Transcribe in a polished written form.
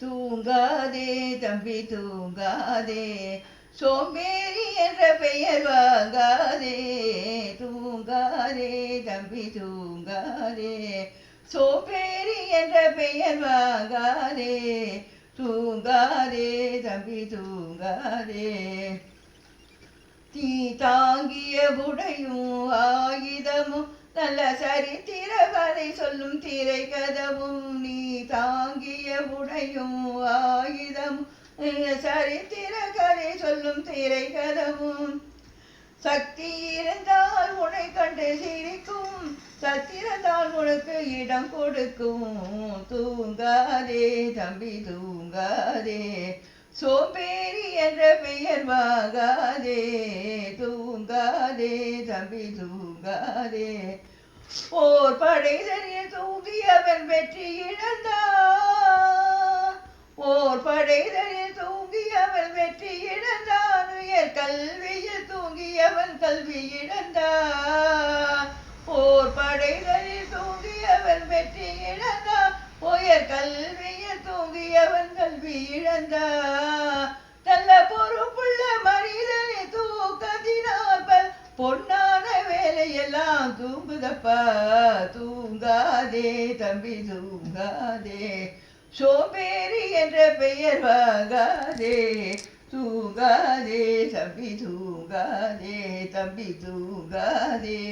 தூங்காதே தம்பி தூங்காதே, சோம்பேறி என்ற பெயர் வாங்காதே. தூங்காதே தம்பி தூங்காதே, சோம்பேறி என்ற பெயர் வாங்காதே. தூங்காதே தம்பி தூங்காதே. தீ தாங்கிய உடையும் ஆயுதமும் நல்ல சரித்திர கதை சொல்லும் திரை கதவும். நீ தாங்கிய உடையும் ஆயுதமும் சரித்திர கதை சொல்லும் திரை கதவும். சக்தி இருந்தால் உன்னை கண்டு சிரிக்கும், சத்திரத்தால் உனக்கு இடம் கொடுக்கும். தூங்காதே தம்பி தூங்காதே, சோம்பேறி என்ற பெயர் வாங்காதே. தூங்காதே தம்பி தூங்காதே. ஓர் படைதனில் தூங்கியவன் வெற்றி இழந்தான். ஓர் படைதனில் தூங்கியவன் வெற்றி இழந்தான். உயர் கல்வியில் தூங்கியவன் கல்வி இழந்தான். ஓர் படைதனில் தூங்கியவன் வெற்றி இழந்தான். உயர் கல்வியில் தூங்கியவன் கல்வி இழந்தான். நல்ல பொறுப்புள்ள மனிதனை தூக்கத்தினால் பொன்னான வேலையெல்லாம் தூங்குதப்பா. தூங்காதே தம்பி தூங்காதே, சோம்பேறி என்ற பெயர் வாங்காதே. தூங்காதே தம்பி தூங்காதே, தம்பி தூங்காதே.